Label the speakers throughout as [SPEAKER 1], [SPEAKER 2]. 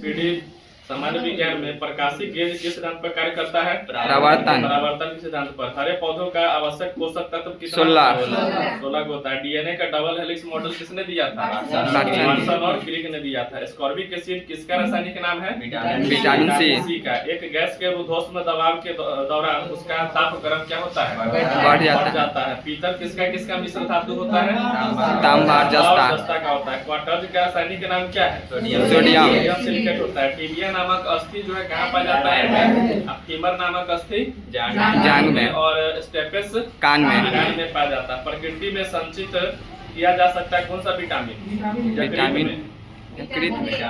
[SPEAKER 1] पीढ़ी सामान्य विज्ञान में प्रकाशिक गेज किस सिद्धांत पर कार्य करता है?
[SPEAKER 2] परावर्तन
[SPEAKER 1] के सिद्धांत पर। हरे पौधों का आवश्यक पोषक तत्व कितना?
[SPEAKER 2] 16
[SPEAKER 1] को होता है। डीएनए का डबल हेलिक्स मॉडल किसने दिया था?
[SPEAKER 2] वाटसन
[SPEAKER 1] और क्रिक ने दिया था। स्कॉर्बिक एसिड किसका रासायनिक नाम है?
[SPEAKER 2] विटामिन सी
[SPEAKER 1] का। एक गैस के ऊर्ध्वाधर दबाव के दौरान उसका ताप गर्म क्या होता है?
[SPEAKER 2] बढ़
[SPEAKER 1] जाता है। पीतल किसका किसका मिश्र धातु होता है?
[SPEAKER 2] तांबा
[SPEAKER 1] जस्ता का होता है। क्वार्टज का रासायनिक नाम क्या है?
[SPEAKER 2] सोडियम
[SPEAKER 1] सिलिकेट होता है। टीबिया नामक अस्थि जो है कहाँ पाया जाता है? फीमर नामक अस्थि
[SPEAKER 2] जांघ में
[SPEAKER 1] और स्टेपस
[SPEAKER 2] कान
[SPEAKER 1] कान में पाया जाता है। प्रकृति में संचित किया जा सकता है कौन सा विटामिन?
[SPEAKER 2] Vitamin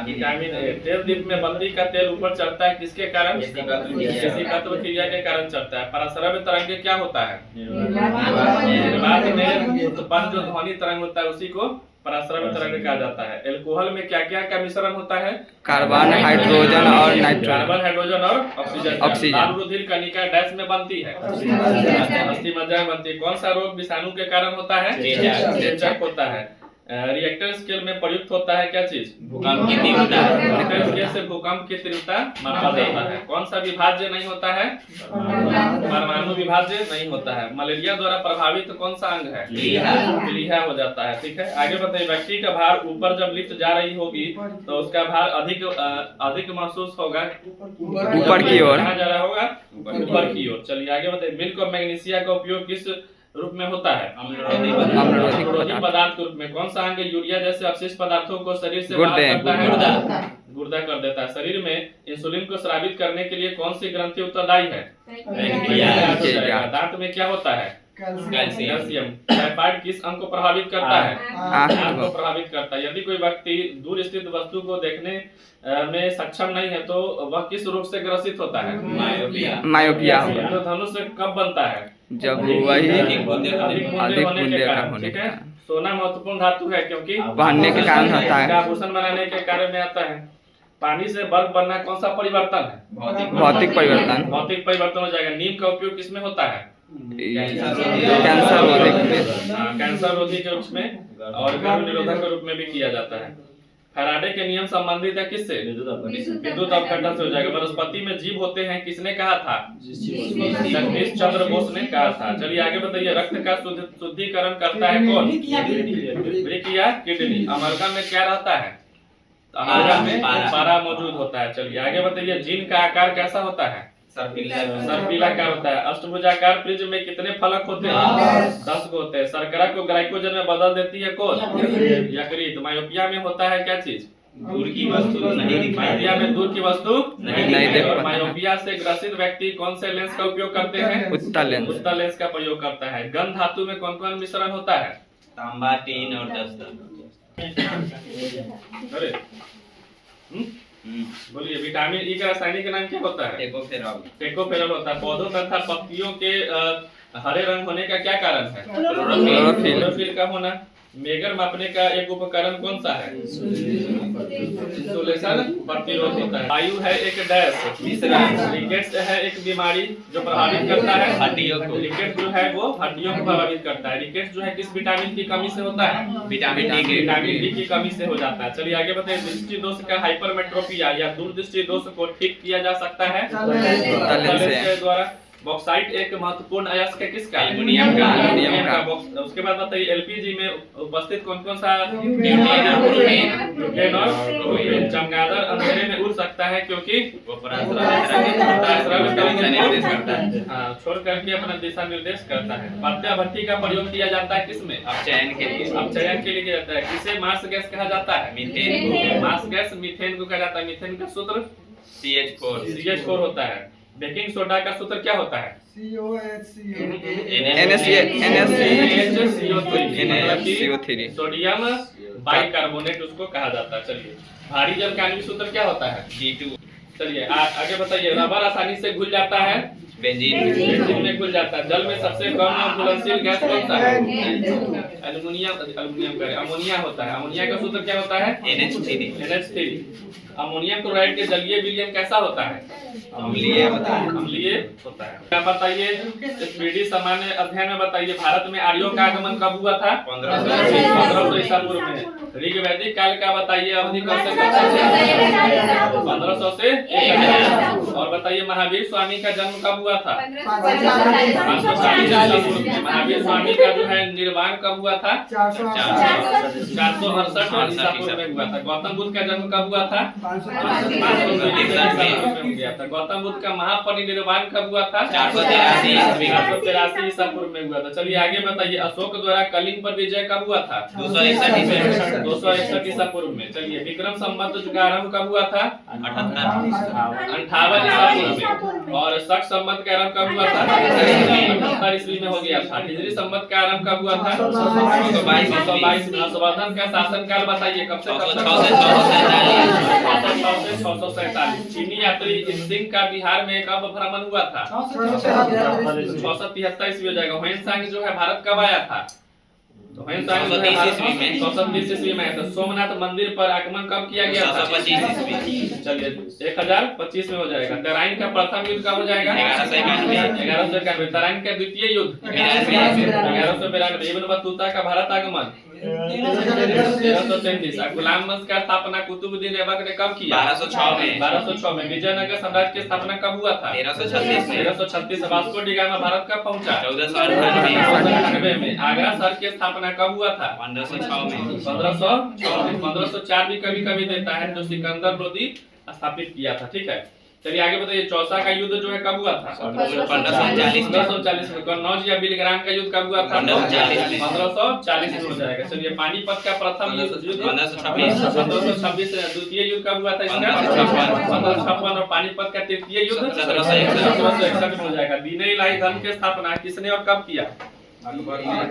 [SPEAKER 1] vitamin A. तेल दीप में बत्ती का तेल ऊपर चढ़ता है किसके कारण? तत्व क्रिया के कारण चढ़ता है। पराश्रव्य तरंग क्या होता है? निर्वात में उत्पन्न जो ध्वनि तरंग होता है उसी को पराश्रव्य तरंग कहा जाता है। एल्कोहल में क्या क्या का मिश्रण होता है?
[SPEAKER 2] कार्बन, हाइड्रोजन और नाइट्रोजन।
[SPEAKER 1] कार्बन, हाइड्रोजन और ऑक्सीजन। लाल रुधिर कणिका डैश में बनती है? अस्थि मज्जा में बनती है। कौन सा रोग विषाणु के कारण होता है? चेचक होता है। रिएक्टर स्केल में प्रयुक्त होता है क्या चीज?
[SPEAKER 3] भूकंप की तीव्रता।
[SPEAKER 1] रिएक्टर स्केल से भूकंप की तीव्रता मापा जाता है। कौन सा विभाज्य नहीं होता है? परमाणु विभाज्य नहीं होता है। मलेरिया द्वारा प्रभावित कौन सा अंग है? प्लीहा हो जाता है। ठीक है, आगे बताइए। व्यक्ति का भार ऊपर जब लिफ्ट जा रही होगी तो उसका भार अधिक महसूस होगा
[SPEAKER 2] ऊपर की ओर।
[SPEAKER 1] कहाँ जा रहा होगा? ऊपर की ओर। चलिए आगे बताइए। मिल्क और मैग्नीशिया का उपयोग किस रूप में होता है? अम्लरोधी पदार्थ के रूप में। कौन सा अंग यूरिया जैसे अपशिष्ट पदार्थों को शरीर से बाहर करता है? गुर्दा कर देता है। शरीर में इंसुलिन को स्रावित करने के लिए कौन सी ग्रंथि उत्तरदायी है? दांत में क्या होता है? कैल्शियम। टाइफाइड किस अंग को प्रभावित करता है? आंख को प्रभावित करता है। यदि कोई व्यक्ति दूर स्थित वस्तु को देखने में सक्षम नहीं है तो वह किस रोग से ग्रसित होता है?
[SPEAKER 2] मायोपिया।
[SPEAKER 1] धनुष कब बनता है?
[SPEAKER 2] जब वही
[SPEAKER 1] अधिक बूंदे होने के कारण। ठीक है, सोना महत्वपूर्ण धातु है क्योंकि
[SPEAKER 2] पहनने के कारण होता है।
[SPEAKER 1] आभूषण बनाने के कार्य में आता है। पानी से बर्फ बनना कौन सा परिवर्तन है?
[SPEAKER 2] भौतिक परिवर्तन।
[SPEAKER 1] भौतिक परिवर्तन हो जाएगा। नीम का उपयोग किसमें होता है? कैंसर रोधी के रूप में और गर्भ निरोधक के रूप में भी किया जाता है। फैराडे के नियम संबंधित है किससे? विद्युत अवकटन से हो जाएगा। वनस्पति में जीव होते हैं किसने कहा था? जगदीश चंद्र बोस ने कहा था। चलिए आगे बताइए। रक्त का शुद्धिकरण करता है कौन? वृक्क या किडनी। अमलगम में क्या रहता है? अमलगम में पारा मौजूद होता है। चलिए आगे बताइए। जीन का आकार कैसा होता है? सर्पिलाकार होता है। अष्टभुजाकार प्रिज्म में कितने फलक होते हैं? 10 को होते हैं। शर्करा को ग्लाइकोजन में बदल देती है कौन? यकृत। मायोपिया में होता है क्या चीज?
[SPEAKER 3] दूर की वस्तु नहीं दिखाई।
[SPEAKER 1] मायोपिया में दूर की वस्तु
[SPEAKER 2] नहीं देख पाता।
[SPEAKER 1] मायोपिया से ग्रसित व्यक्ति कौन से लेंस का उपयोग करते हैं?
[SPEAKER 2] उत्तल लेंस।
[SPEAKER 1] उत्तल लेंस का प्रयोग करता है। गंध धातु में कौन कौन मिश्रण होता है?
[SPEAKER 3] तांबा, टीन और दस्ता।
[SPEAKER 1] अरे बोलिए। विटामिन ई का रासायनिक नाम क्या होता है? टेकोफेरॉल होता है। पौधों तथा पत्तियों के हरे रंग होने का क्या कारण है? क्लोरोफिल का होना। मेगर मापने का एक उपकरण कौन सा है? इंसुलेशन प्रतिरोध होता है। वायु है एक डैश। रिकेट्स है एक बीमारी जो प्रभावित करता है हड्डियों को। रिकेट्स जो है वो हड्डियों को प्रभावित करता है। रिकेट्स जो है किस विटामिन की कमी से होता है? विटामिन डी की कमी से हो जाता है। चलिए आगे बताइए। दृष्टि दोष का हाइपरमेट्रोपिया या दूरदृष्टि दोष को ठीक किया जा सकता है द्वारा। बॉक्साइट एक महत्वपूर्ण अयस्क है किसका? एल्युमिनियम का। उसके बाद बताइए। एलपीजी में उपस्थित कौन कौन सा न्यूट्रॉन और चमगादड़ अंधेरे में उड़ सकता है क्योंकि वो छोड़ करके अपना दिशा निर्देश करता है। पत्ता भट्टी का प्रयोग किया जाता है किसमें? अपचयन के लिए किया जाता है। किसे मार्स गैस कहा जाता है? मीथेन। मार्स गैस मीथेन को कहा जाता है। मीथेन का सूत्र CH4 होता है। बेकिंग सोडा का सूत्र क्या होता है?
[SPEAKER 2] NaCO3।
[SPEAKER 1] सोडियम बाइकार्बोनेट उसको कहा जाता है। चलिए भारी जल का आणविक सूत्र क्या होता है? G2। चलिए आगे बताइए। रबर आसानी से घुल जाता है? बेंजीन में घुल जाता है। जल में सबसे कम घुलनशील गैस कौन सा है? अमोनिया होता है। अमोनिया का सूत्र क्या होता है? NH3। अमोनियम क्लोराइड के जलीय विलयन कैसा होता है? अम्लीय होता है। क्या बताइए? स्पीडी सामान्य अध्ययन में बताइए। भारत में आर्यों का आगमन कब हुआ था? 1500 ईसा पूर्व में। ऋग्वैदिक काल का बताइए अवधि कौन से 500 से 1000। और बताइए महावीर स्वामी का जन्म कब हुआ था? 540 ईसा पूर्व में। महावीर स्वामी का जो है निर्वाण कब हुआ था? 468 ईसा पूर्व में हुआ था। गौतम बुद्ध का जन्म कब हुआ था? 533 ईसा पूर्व में हुआ था। गौतम बुद्ध का महापरिनिर्वाण कब हुआ था? 483 ईसा पूर्व में हुआ था। चलिए आगे बताइए, अशोक द्वारा कलिंग पर विजय कब हुआ था? 261 ईसा पूर्व में। चलिए विक्रम संवत का आरंभ कब हुआ था? 58 ईसा पूर्व में। और शक संवत का आरंभ कब हुआ था? 78 ईस्वी में हो गया था। हिजरी संवत का आरंभ कब हुआ था? 622 में। हर्षवर्धन का शासनकाल बताइए कब से कब तक? 647। चीनी यात्री सिंह का बिहार में कब भ्रमण हुआ था? 673 ईस्वी हो जाएगा। ह्वेन जो है भारत कब आया था? तो 630 ईस्वी में। तो सोमनाथ मंदिर पर आगमन कब किया गया था?
[SPEAKER 3] 725
[SPEAKER 1] चलिए 1025 में हो जाएगा। तराइन का प्रथम युद्ध कब हो जाएगा? 1191। तराइन का द्वितीय युद्ध 1192। इब्न बतूता का भारत आगमन 1333। गुलाम वंश का स्थापना कुतुबुद्दीन ऐबक ने कब किया? 1206 में। विजयनगर साम्राज्य की स्थापना कब हुआ था? 1336। वास्को डी गामा भारत कब पहुंचा? 1498 में। आगरा शहर की स्थापना कब हुआ था?
[SPEAKER 3] 1506 में।
[SPEAKER 1] 1504 भी कभी कभी देता है, जो सिकंदर लोदी स्थापित किया था। ठीक है, चलिए आगे बताइए, चौसा का युद्ध जो है कब हुआ था? 1540 में। कन्नौज या बिलग्राम का युद्ध कब हुआ था? 1540 में हो जाएगा। चलिए पानीपत का प्रथम युद्ध 1526। द्वितीय युद्ध कब हुआ था इसका? 1556। और पानीपत का तृतीय युद्ध 1761 में हो जाएगा। दीन इलाही धर्म की स्थापना किसने और कब किया?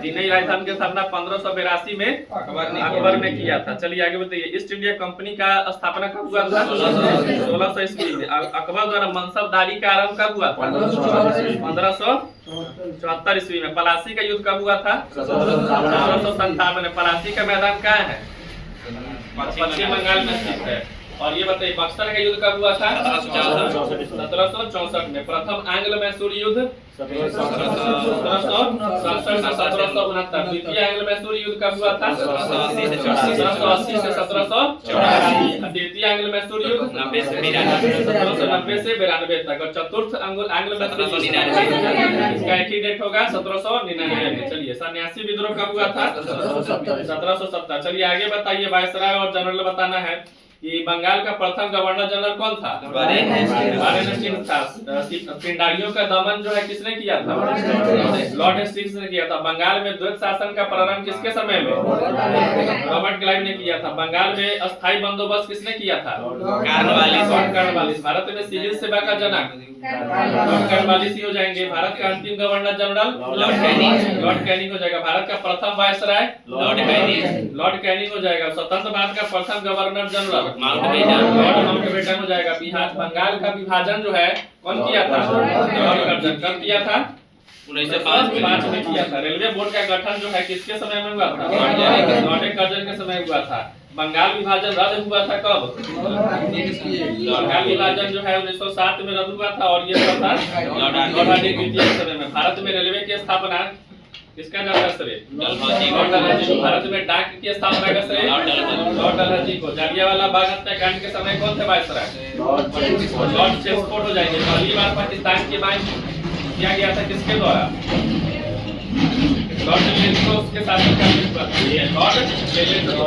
[SPEAKER 1] दीन इलाही धर्म की स्थापना 1582 में अकबर ने किया था। चलिए आगे बताइए, ईस्ट इंडिया कंपनी का स्थापना कब हुआ था? 1600 ईस्वी में। अकबर द्वारा मनसबदारी का आरंभ कब हुआ था? 1574 ईस्वी में। पलासी का युद्ध कब हुआ था? 1757 में। पलासी का मैदान कहाँ है? पश्चिम बंगाल में स्थित है। और ये बताइए, बक्सर का युद्ध कब हुआ था? 1764 में। प्रथम आंग्ल मैसूर युद्ध 1769। द्वितीय आंग्ल मैसूर युद्ध कब हुआ था? 1780 से 1784। तृतीय आंग्ल मैसूर युद्ध 1790 से 92 तक। और चतुर्थ आंग्ल मैसूर इसका एक ही डेट होगा 1799 में। चलिए सन्यासी विद्रोह कब हुआ था? 1770। चलिए आगे बताइए, वायसराय और जनरल बताना है कि बंगाल का प्रथम गवर्नर जनरल कौन था? वारेन सिंह था। पिंडारियों का दमन जो है किसने किया था? लॉर्ड हेस्टिंग्स ने किया था। बंगाल में द्वैत शासन का प्रारंभ किसके समय में? रॉबर्ट क्लाइव ने किया था। बंगाल में अस्थायी बंदोबस्त किसने किया था? कॉर्नवालिस। भारत में सिविल सेवा का जनक लॉर्ड कॉर्नवालिस हो जाएंगे। भारत का अंतिम गवर्नर जनरल लॉर्ड कैनिंग हो जाएगा। भारत का प्रथम वायसराय लॉर्ड कैनिंग हो जाएगा। स्वतंत्र भारत का प्रथम गवर्नर जनरल माउंटबेटन हो जाएगा। बिहार बंगाल का विभाजन जो है कौन किया था? कब किया था? 1905 में किया था। रेलवे बोर्ड का गठन जो है किसके समय में हुआ था? लॉर्ड कर्जन के समय हुआ था। बंगाल विभाजन रद्द हुआ था कब? बंगाल विभाजन जो है 1907 में रद्द हुआ था। और ये था लॉर्ड हार्डिंग द्वितीय के समय में। भारत में रेलवे की स्थापना किसका नाम है? लॉर्ड डलहौजी। भारत में डाक की स्थापना का श्रेय लॉर्ड डलहौजी को। जलियांवाला बाग हत्याकांड के समय कौन थे वायसराय? लॉर्ड चेम्सफोर्ड हो जाएंगे। पहली बार पाकिस्तान की बात किया गया था किसके द्वारा? लॉर्ड लेलिस्को के शासनकाल में हुआ था। लॉर्ड लेलिस्को।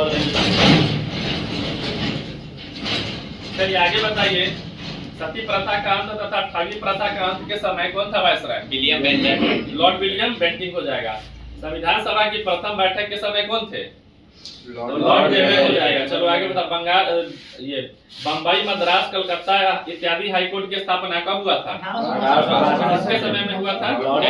[SPEAKER 1] चलिए आगे बताइए, सती प्रथा का अंत तथा ठगी प्रथा का अंत के समय कौन था viceroy?
[SPEAKER 3] William Bentinck.
[SPEAKER 1] Lord William Bentinck हो जाएगा। संविधान सभा की प्रथम बैठक के समय कौन थे? लॉर्ड डेविड हो जाएगा। चलो आगे बता, बंगाल ये बम्बई, मद्रास, कलकत्ता इत्यादि हाईकोर्ट की स्थापना कब हुआ था? किसके समय में हुआ था? लॉर्ड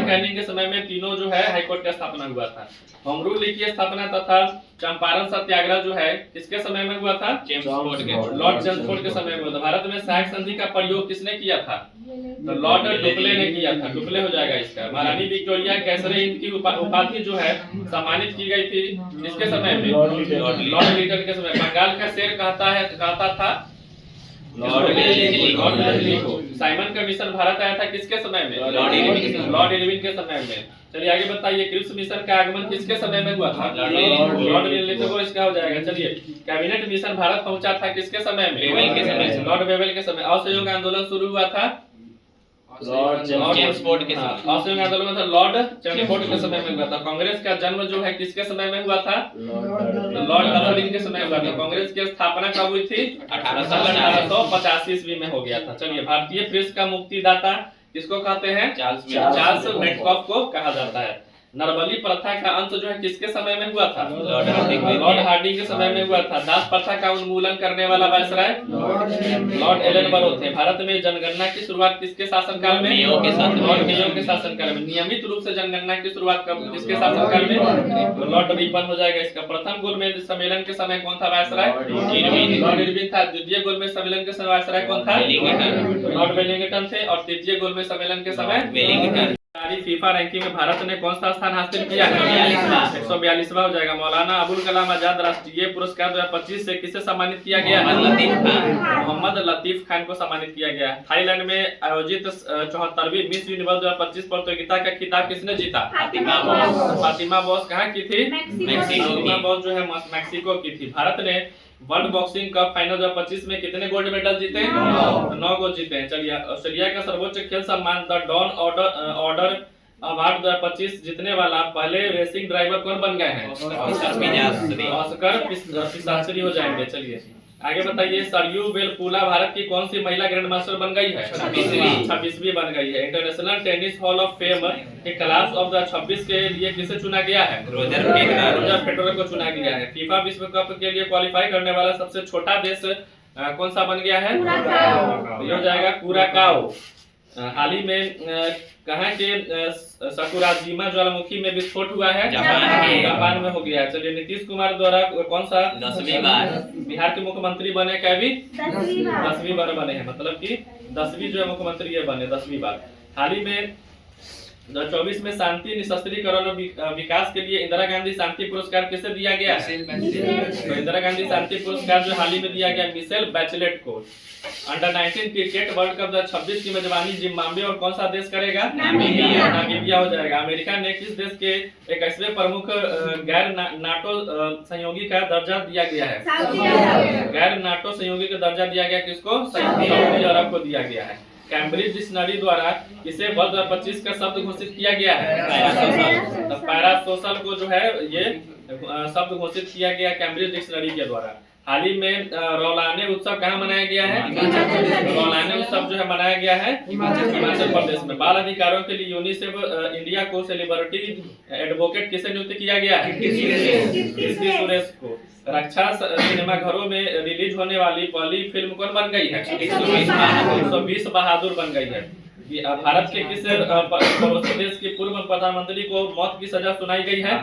[SPEAKER 1] कैनिंग के समय में तीनों जो है हाईकोर्ट का स्थापना हुआ था। होम रूल लीग की स्थापना तथा चंपारण सत्याग्रह जो है किसके समय में हुआ था? लॉर्ड चेम्सफोर्ड के समय में हुआ था। भारत में सहायक संधि का प्रयोग किसने किया था? तो लॉर्ड डुप्ले ने किया था। डुप्ले हो जाएगा इसका। महारानी विक्टोरिया कैसरे इनकी उपाधि जो है सम्मानित की गई थी किसके समय में? लॉर्ड लिटन के समय। बंगाल का शेर कहता था लॉर्ड वेलेस्ली को। साइमन का मिशन भारत आया था किसके समय में?
[SPEAKER 3] लॉर्ड इरविन के समय।
[SPEAKER 1] लॉर्ड इरविन के समय में। चलिए आगे बताइए, क्रिप्स मिशन का आगमन किसके समय में हुआ था? लॉर्ड इरविन को इसका हो जाएगा। चलिए, कैबिनेट मिशन भारत पहुंचा था किसके समय में?
[SPEAKER 3] वेवेल के समय से।
[SPEAKER 1] लॉर्ड वेवेल के समय। असहयोग आंदोलन शुरू हुआ था
[SPEAKER 3] चेम्सफोर्ड के समय।
[SPEAKER 1] असहयोग आंदोलन था लॉर्ड चेम्सफोर्ड के समय में हुआ था। कांग्रेस का जन्म जो है किसके समय में हुआ था? लॉर्ड डफरिन के समय हुआ था। कांग्रेस की स्थापना कब हुई थी? 1885 ईस्वी में हो गया था। चलिए, भारतीय प्रेस का मुक्तिदाता किसको कहते हैं? चार्ल्स मेटकॉफ को कहा जाता है। नरबली प्रथा का अंत जो है किसके समय में हुआ था? लॉर्ड हार्डिंग के समय में हुआ था। दास प्रथा का उन्मूलन करने वाला वायसराय लॉर्ड एलन बरो थे। भारत में जनगणना की शुरुआत किसके शासनकाल में?
[SPEAKER 3] मेयो के शासनकाल में।
[SPEAKER 1] लॉर्ड मेयो के शासनकाल में। नियमित रूप से जनगणना की शुरुआत कब किसके शासनकाल में? लॉर्ड रिपन हो जाएगा इसका। प्रथम गोलमेज सम्मेलन के समय कौन था वायसराय? लॉर्ड इरविन था। द्वितीय गोलमेज सम्मेलन के समय वायसराय कौन था? लॉर्ड वेलिंगटन थे। और तृतीय गोलमेज सम्मेलन के समय
[SPEAKER 3] वेलिंगटन।
[SPEAKER 1] फीफा रैंकिंग में भारत ने कौन सा स्थान हासिल किया है? 142वां हो जाएगा। मौलाना अबुल कलाम आजाद राष्ट्रीय पुरस्कार 2025 से किसे सम्मानित किया गया है? मोहम्मद लतीफ खान को सम्मानित किया गया है। थाईलैंड में आयोजित 74वीं मिस यूनिवर्स 2025 प्रतियोगिता का खिताब किसने जीता? फातिमा बॉस कहाँ की थी? फातिमा बॉस जो है मैक्सिको की थी। भारत ने वर्ल्ड बॉक्सिंग कप फाइनल 2025 में कितने गोल्ड मेडल जीते? 9 गोल्ड जीते हैं। चलिए, ऑस्ट्रेलिया का सर्वोच्च खेल सम्मान द डॉन ऑर्डर अवार्ड 2025 जीतने वाला पहले रेसिंग ड्राइवर कौन बन गए हैं? ऑस्कर पिस्ताचरी हो जाएंगे। चलिए आगे बताइए, सरयू वेलपुला भारत की कौन सी महिला ग्रैंड मास्टर बन गई है? 26वीं बन गई है। International tennis hall of fame के क्लास ऑफ द 26 के लिए किसे चुना गया है? रोजर फेडरर को चुना गया है। फीफा विश्व कप के लिए क्वालिफाई करने वाला सबसे छोटा देश कौन सा बन गया है? ये हो जाएगा कुराकाओ। हाल ही में कहाँ के सकुराजिमा ज्वालामुखी में विस्फोट हुआ है? जापान में हो गया है। चलिए, नीतीश कुमार द्वारा कौन सा
[SPEAKER 3] 10वीं बार
[SPEAKER 1] बिहार के मुख्यमंत्री बने? कैवी 10वीं बार बने हैं, मतलब कि 10वीं जो है मुख्यमंत्री ये बने 10वीं बार। हाल ही में 2024 में शांति निशस्त्रीकरण और विकास के लिए इंदिरा गांधी शांति पुरस्कार किसे दिया गया है? तो इंदिरा गांधी शांति पुरस्कार जो हाल ही में दिया गया मिशेल बैचलेट को। अंडर 19 क्रिकेट वर्ल्ड कप 2026 की मेजबानी जिम्बाब्वे और कौन सा देश करेगा? नामीबिया हो जाएगा। अमेरिका ने किस देश के 21वें प्रमुख गैर नाटो सहयोगी का दर्जा दिया गया है? गैर नाटो सहयोगी का दर्जा दिया गया किसको? सऊदी अरब को दिया गया है। कैम्ब्रिज डिक्शनरी द्वारा किसे वर्ष 2025 का शब्द घोषित किया गया है? तो पैरासोशल को जो है ये शब्द घोषित किया गया कैम्ब्रिज डिक्शनरी के द्वारा। हाल ही में रौलाने उत्सव कहाँ मनाया गया है? रौलाने उत्सव जो है मनाया गया है हिमाचल प्रदेश में। बाल अधिकारों के लिए यूनिसेफ इंडिया को सेलिब्रिटी एडवोकेट किसे नियुक्त किया गया है? कीर्ति सुरेश को। रक्षा सिनेमा घरों में रिलीज होने वाली पहली फिल्म कौन बन गई है? 120 बहादुर बन गई है। भारत के किस पड़ोसी देश के पूर्व प्रधानमंत्री को मौत की सजा सुनाई गई है?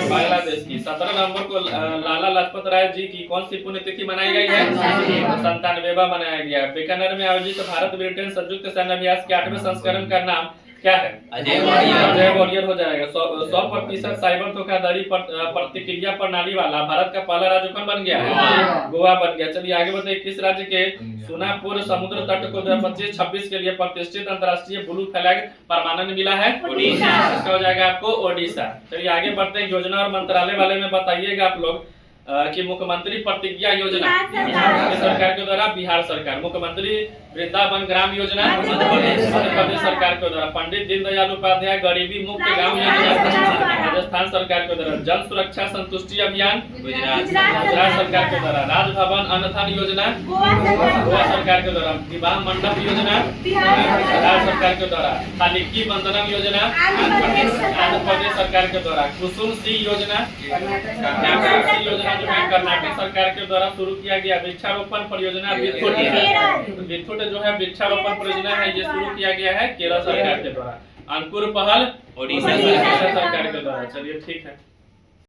[SPEAKER 1] बांग्लादेश की। 17 नवंबर को लाला लाजपत राय जी की कौन सी पुण्यतिथि मनाई गई है? 97वां मनाया गया। बीकानेर में आयोजित भारत ब्रिटेन संयुक्त सैन्य अभ्यास के 8वें संस्करण का नाम क्या है? अजय वॉरियर हो जाएगा। 100% साइबर धोखाधड़ी प्रतिक्रिया प्रणाली वाला भारत का पहला राज्य कौन बन गया है? गोवा बन गया। चलिए आगे बताइए, किस राज्य के सोनापुर समुद्र तट को 2025-26 के लिए प्रतिष्ठित अंतर्राष्ट्रीय ब्लू फ्लैग प्रमाणन मिला है? ओडिशा। इसका हो जाएगा आपको ओडिशा। चलिए आगे बढ़ते हैं, योजना और मंत्रालय वाले में बताइएगा आप लोग कि मुख्यमंत्री प्रतिज्ञा योजना सरकार के द्वारा बिहार सरकार। मुख्यमंत्री वृंदावन ग्राम योजना मध्य प्रदेश सरकार के द्वारा। पंडित दीनदयाल उपाध्याय गरीबी मुक्त गांव योजना राजस्थान सरकार के द्वारा। जन सुरक्षा संतुष्टि अभियान गुजरात सरकार के द्वारा। राजभवन अनधन योजना गोवा सरकार के द्वारा। विवाह मंडप योजना राज्य सरकार के द्वारा। खालिकी बंधनम योजना आंध्र प्रदेश सरकार के द्वारा। कुसुम सी योजना जो है कर्नाटक सरकार के द्वारा शुरू किया गया। वृक्षारोपण परियोजना विथुट जो है वृक्षारोपण परियोजना है, ये शुरू किया गया है केरल सरकार के द्वारा। अंकुर पहल ओडिशा सरकार के द्वारा। चलिए ठीक है।